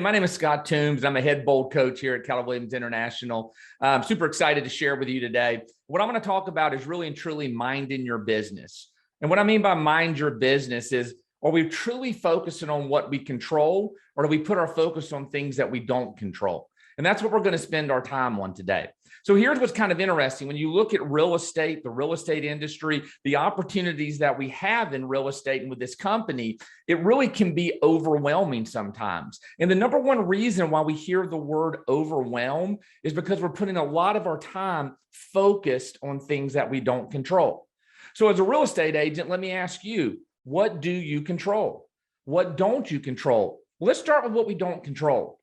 My name is Scott Toombs. I'm a head bold coach here at Keller Williams International. I'm super excited to share with you today. What I'm going to talk about is really and truly minding your business. And what I mean by mind your business is, are we truly focusing on what we control, or do we put our focus on things that we don't control? And that's what we're going to spend our time on today. So here's what's kind of interesting. When you look at real estate, the real estate industry, the opportunities that we have in real estate and with this company, it really can be overwhelming sometimes. And the number one reason why we hear the word overwhelm is because we're putting a lot of our time focused on things that we don't control. So as a real estate agent, let me ask you, what do you control? What don't you control? Well, let's start with what we don't control.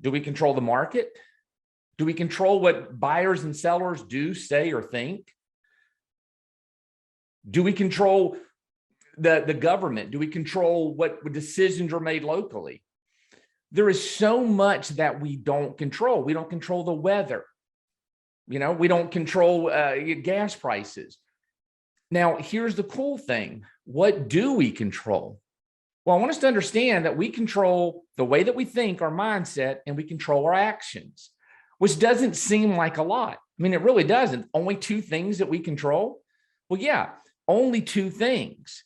Do we control the market? Do we control what buyers and sellers do, say, or think? Do we control the government? Do we control what decisions are made locally? There is so much that we don't control. We don't control the weather. We don't control gas prices. Now, here's the cool thing. What do we control? Well, I want us to understand that we control the way that we think, our mindset, and we control our actions, which doesn't seem like a lot. I mean, it really doesn't. Only two things that we control? Well, yeah, only two things.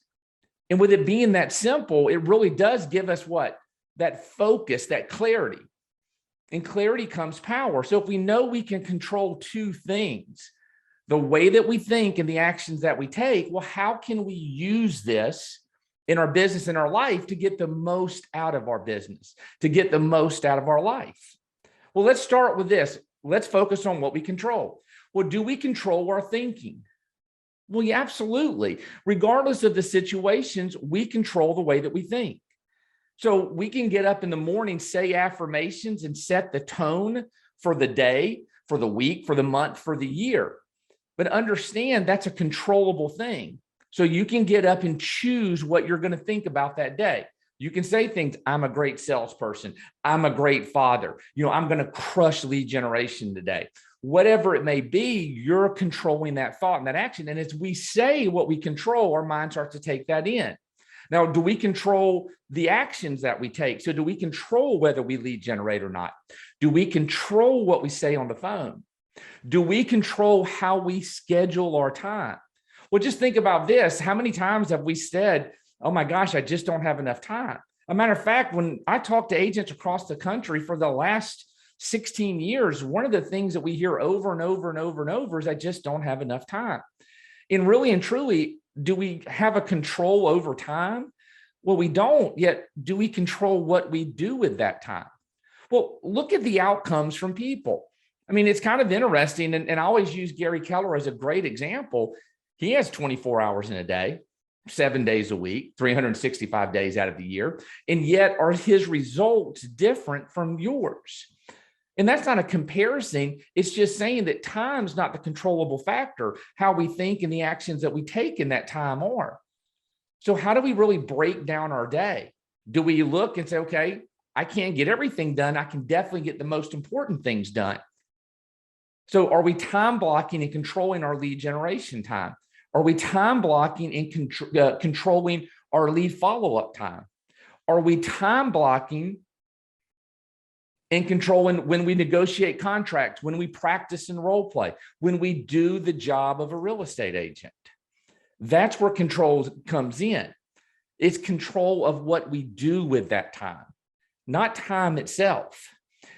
And with it being that simple, it really does give us what? That focus, that clarity. And clarity comes power. So if we know we can control two things, the way that we think and the actions that we take, well, how can we use this in our business, in our life, to get the most out of our business, to get the most out of our life? Well, let's start with this. Let's focus on what we control. Well, do we control our thinking? Well, yeah, absolutely. Regardless of the situations, we control the way that we think. So we can get up in the morning, say affirmations, and set the tone for the day, for the week, for the month, for the year. But understand that's a controllable thing. So you can get up and choose what you're going to think about that day. You can say things, I'm a great salesperson. I'm a great father. I'm going to crush lead generation today. Whatever it may be, you're controlling that thought and that action. And as we say what we control, our mind starts to take that in. Now, do we control the actions that we take? So do we control whether we lead generate or not? Do we control what we say on the phone? Do we control how we schedule our time? Well, just think about this. How many times have we said, oh my gosh, I just don't have enough time? A matter of fact, when I talk to agents across the country for the last 16 years, one of the things that we hear over and over and over and over is I just don't have enough time. And really and truly, do we have a control over time? Well, we don't. Yet, do we control what we do with that time? Well, look at the outcomes from people. I mean, it's kind of interesting. And I always use Gary Keller as a great example. He has 24 hours in a day, 7 days a week, 365 days out of the year. And yet are his results different from yours? And that's not a comparison. It's just saying that time's not the controllable factor. How we think and the actions that we take in that time are. So how do we really break down our day? Do we look and say, okay, I can't get everything done. I can definitely get the most important things done. So are we time blocking and controlling our lead generation time? Are we time blocking and controlling our lead follow-up time? Are we time blocking and controlling when we negotiate contracts, when we practice and role play, when we do the job of a real estate agent? That's where control comes in. It's control of what we do with that time, not time itself.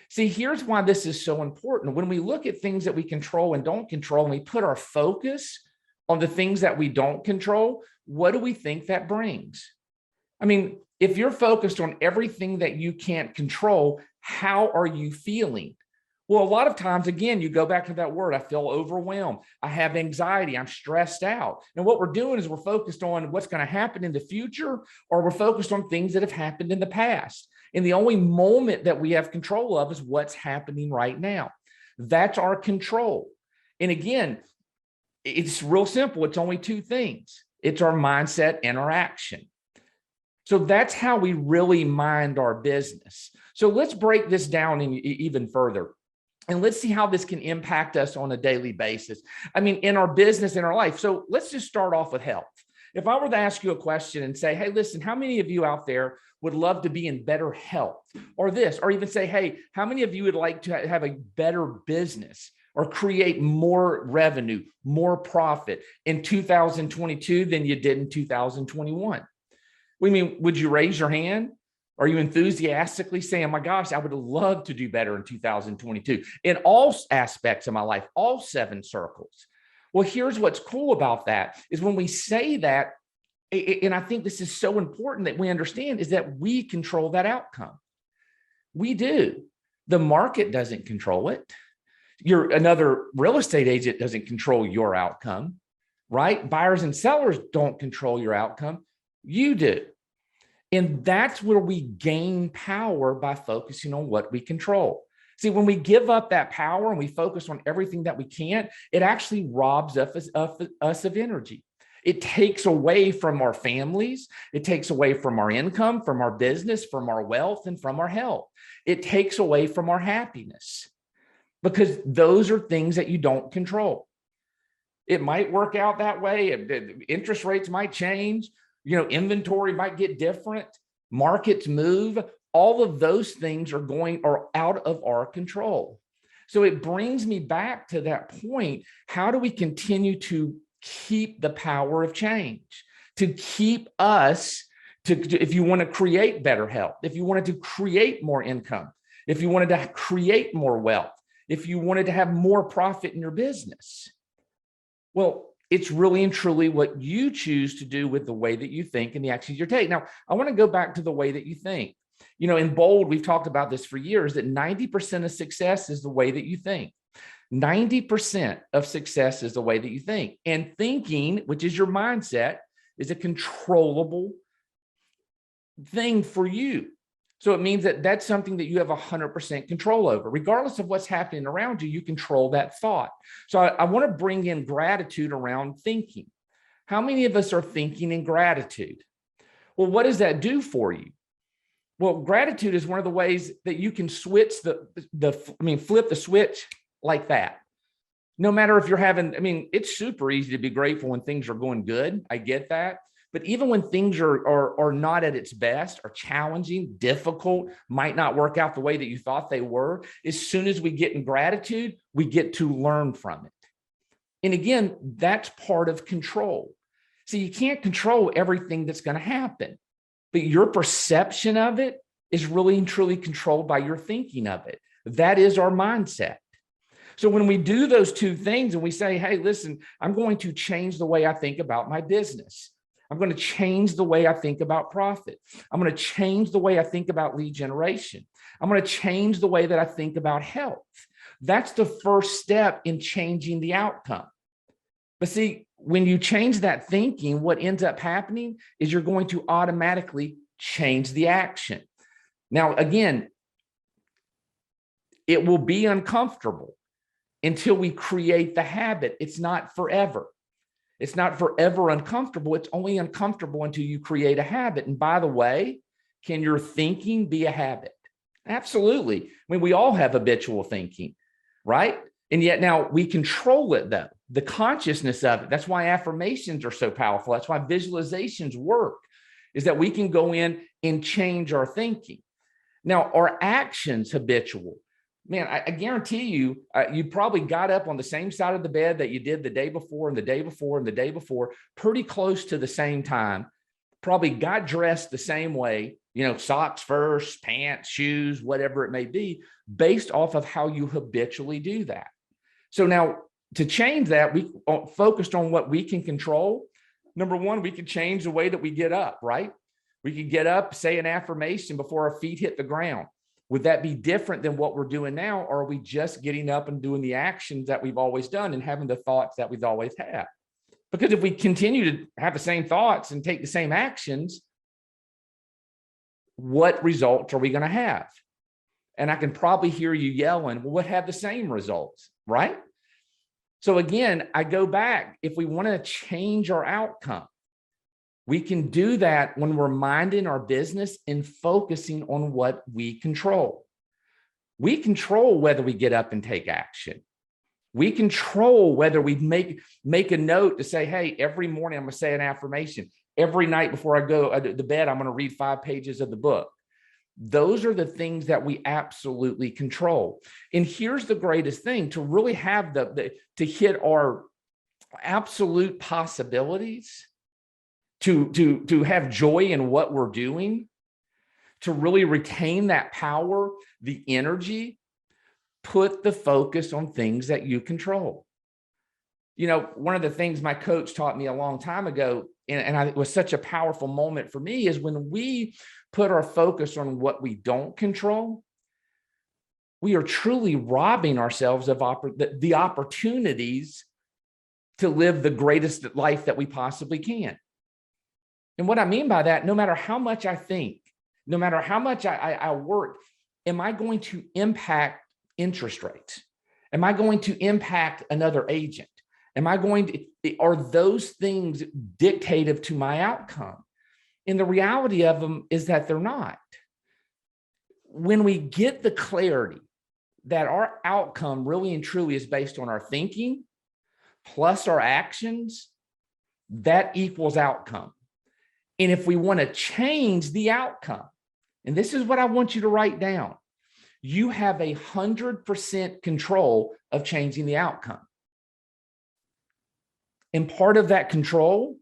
See, here's why this is so important. When we look at things that we control and don't control, and we put our focus on the things that we don't control, what do we think that brings? I mean, if you're focused on everything that you can't control, how are you feeling? Well, a lot of times, again, you go back to that word, I feel overwhelmed. I have anxiety. I'm stressed out. And what we're doing is we're focused on what's going to happen in the future, or we're focused on things that have happened in the past. And the only moment that we have control of is what's happening right now. That's our control. And again, it's real simple. It's only two things. It's our mindset and our action. So that's how we really mind our business. So let's break this down even further. And let's see how this can impact us on a daily basis. I mean, in our business, in our life. So let's just start off with health. If I were to ask you a question and say, hey, listen, how many of you out there would love to be in better health, or this, or even say, hey, how many of you would like to have a better business or create more revenue, more profit in 2022 than you did in 2021? Would you raise your hand? Are you enthusiastically saying, my gosh, I would love to do better in 2022 in all aspects of my life, all 7 circles? Well, here's what's cool about that is when we say that, and I think this is so important that we understand, is that we control that outcome. We do. The market doesn't control it. Another real estate agent doesn't control your outcome, right? Buyers and sellers don't control your outcome. You do. And that's where we gain power by focusing on what we control. See, when we give up that power and we focus on everything that we can't, it actually robs us of energy. It takes away from our families. It takes away from our income, from our business, from our wealth, and from our health. It takes away from our happiness because those are things that you don't control. It might work out that way. Interest rates might change. Inventory might get different, markets move, all of those things are out of our control. So it brings me back to that point. How do we continue to keep the power of change, to keep us if you want to create better health, if you wanted to create more income, if you wanted to create more wealth, if you wanted to have more profit in your business? Well, it's really and truly what you choose to do with the way that you think and the actions you take. Now, I want to go back to the way that you think. In Bold, we've talked about this for years, that 90% of success is the way that you think. 90% of success is the way that you think. And thinking, which is your mindset, is a controllable thing for you. So it means that that's something that you have 100% control over. Regardless of what's happening around you, you control that thought. So I want to bring in gratitude around thinking. How many of us are thinking in gratitude? Well, what does that do for you? Well, gratitude is one of the ways that you can switch flip the switch like that. No matter if you're it's super easy to be grateful when things are going good. I get that. But even when things are not at its best, are challenging, difficult, might not work out the way that you thought they were, as soon as we get in gratitude, we get to learn from it. And again, that's part of control. So you can't control everything that's going to happen, but your perception of it is really and truly controlled by your thinking of it. That is our mindset. So when we do those two things and we say, hey, listen, I'm going to change the way I think about my business. I'm going to change the way I think about profit. I'm going to change the way I think about lead generation. I'm going to change the way that I think about health. That's the first step in changing the outcome. But see, when you change that thinking, what ends up happening is you're going to automatically change the action. Now, again, it will be uncomfortable until we create the habit. It's not forever. It's not forever uncomfortable. It's only uncomfortable until you create a habit. And by the way, can your thinking be a habit? Absolutely. We all have habitual thinking, right? And yet now we control it though, the consciousness of it. That's why affirmations are so powerful. That's why visualizations work, is that we can go in and change our thinking. Now, our actions habitual. Man, I guarantee you, you probably got up on the same side of the bed that you did the day before and the day before and the day before, pretty close to the same time, probably got dressed the same way, socks first, pants, shoes, whatever it may be, based off of how you habitually do that. So now to change that, we focused on what we can control. Number one, we could change the way that we get up, right? We could get up, say an affirmation before our feet hit the ground. Would that be different than what we're doing now? Or are we just getting up and doing the actions that we've always done and having the thoughts that we've always had? Because if we continue to have the same thoughts and take the same actions, what results are we going to have? And I can probably hear you yelling, well, what have the same results, right? So again, I go back, if we want to change our outcome, we can do that when we're minding our business and focusing on what we control. We control whether we get up and take action. We control whether we make a note to say, hey, every morning I'm going to say an affirmation. Every night before I go to bed, I'm going to read 5 pages of the book. Those are the things that we absolutely control. And here's the greatest thing: to really have to hit our absolute possibilities, to have joy in what we're doing, to really retain that power, the energy, put the focus on things that you control. You know, one of the things my coach taught me a long time ago, and it was such a powerful moment for me, is when we put our focus on what we don't control, we are truly robbing ourselves of the opportunities to live the greatest life that we possibly can. And what I mean by that, no matter how much I think, no matter how much I work, am I going to impact interest rates? Am I going to impact another agent? Are those things dictative to my outcome? And the reality of them is that they're not. When we get the clarity that our outcome really and truly is based on our thinking plus our actions, that equals outcome. And if we want to change the outcome, and this is what I want you to write down, you have 100% control of changing the outcome. And part of that control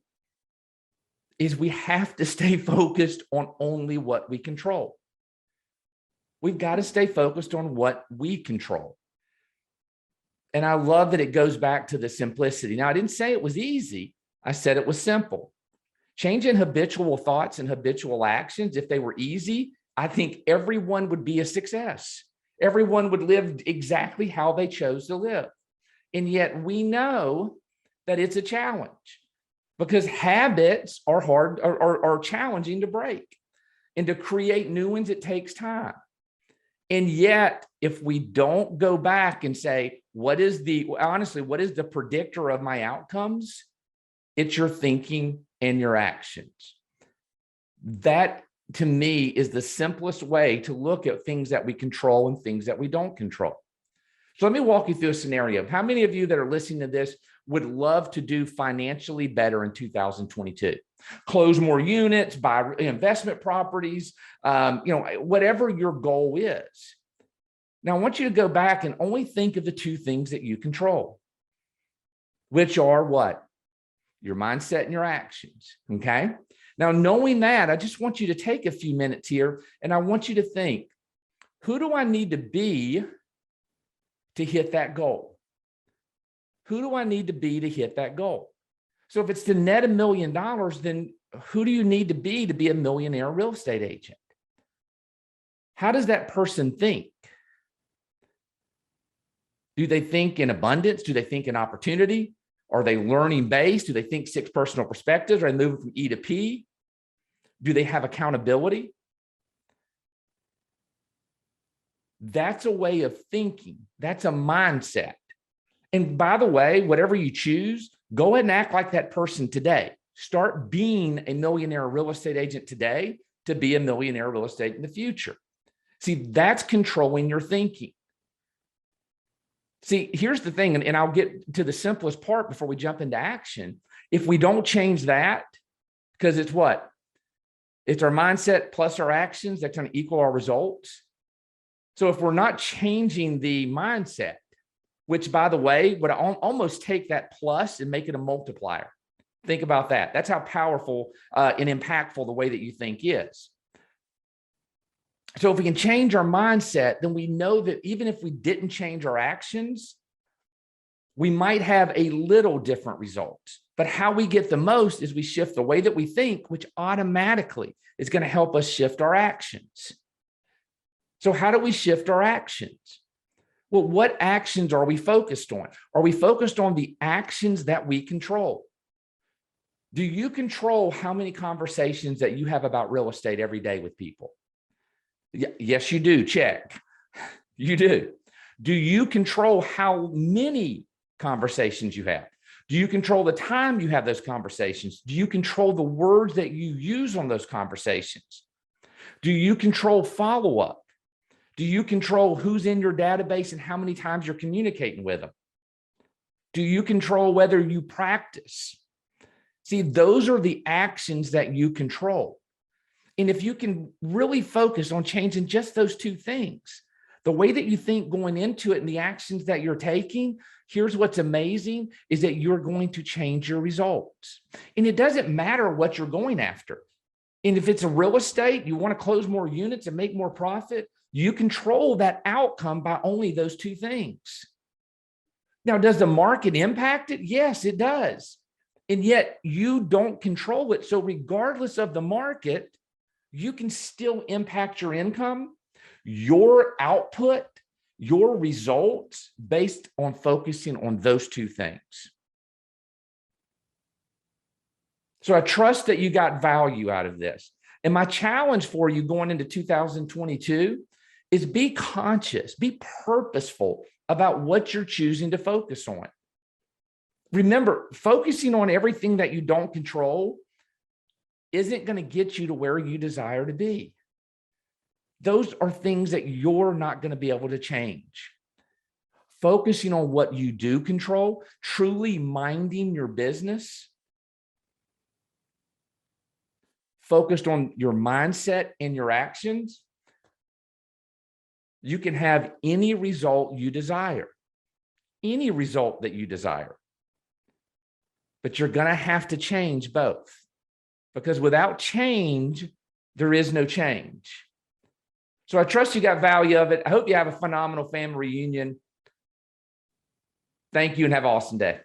is we have to stay focused on only what we control. We've got to stay focused on what we control. And I love that it goes back to the simplicity. Now, I didn't say it was easy. I said it was simple. Changing habitual thoughts and habitual actions, if they were easy, I think everyone would be a success. Everyone would live exactly how they chose to live. And yet we know that it's a challenge, because habits are hard, are challenging to break. And to create new ones, it takes time. And yet, if we don't go back and say, what is the predictor of my outcomes? It's your thinking and your actions. That, to me, is the simplest way to look at things that we control and things that we don't control. So let me walk you through a scenario. How many of you that are listening to this would love to do financially better in 2022? Close more units, buy investment properties, whatever your goal is. Now, I want you to go back and only think of the 2 things that you control, which are what? Your mindset and your actions, okay? Now, knowing that, I just want you to take a few minutes here, and I want you to think, who do I need to be to hit that goal? Who do I need to be to hit that goal? So if it's to net $1 million, then who do you need to be a millionaire real estate agent? How does that person think? Do they think in abundance? Do they think in opportunity? Are they learning based? Do they think 6 personal perspectives? Are they moving from E to P? Do they have accountability? That's a way of thinking. That's a mindset. And by the way, whatever you choose, go ahead and act like that person today. Start being a millionaire real estate agent today to be a millionaire real estate in the future. See, that's controlling your thinking. See, here's the thing, and I'll get to the simplest part before we jump into action. If we don't change that, because it's what? It's our mindset plus our actions that's going to equal our results. So if we're not changing the mindset, which, by the way, would almost take that plus and make it a multiplier. Think about that. That's how powerful and impactful the way that you think is. So if we can change our mindset, then we know that even if we didn't change our actions, we might have a little different results. But how we get the most is we shift the way that we think, which automatically is going to help us shift our actions. So how do we shift our actions? Well, what actions are we focused on? Are we focused on the actions that we control? Do you control how many conversations that you have about real estate every day with people? Yes, you do. Check. You do. Do you control how many conversations you have? Do you control the time you have those conversations? Do you control the words that you use on those conversations? Do you control follow-up? Do you control who's in your database and how many times you're communicating with them? Do you control whether you practice? See, those are the actions that you control. And if you can really focus on changing just those two things, the way that you think going into it and the actions that you're taking, here's what's amazing is that you're going to change your results. And it doesn't matter what you're going after. And if it's a real estate, you want to close more units and make more profit, you control that outcome by only those two things. Now, does the market impact it? Yes, it does. And yet you don't control it. So regardless of the market, you can still impact your income, your output, your results based on focusing on those two things. So I trust that you got value out of this. And my challenge for you going into 2022 is be conscious, be purposeful about what you're choosing to focus on. Remember, focusing on everything that you don't control isn't going to get you to where you desire to be. Those are things that you're not going to be able to change. Focusing on what you do control, truly minding your business, focused on your mindset and your actions, you can have any result you desire, any result that you desire. But you're going to have to change both, because without change, there is no change. So I trust you got value of it. I hope you have a phenomenal family reunion. Thank you and have an awesome day.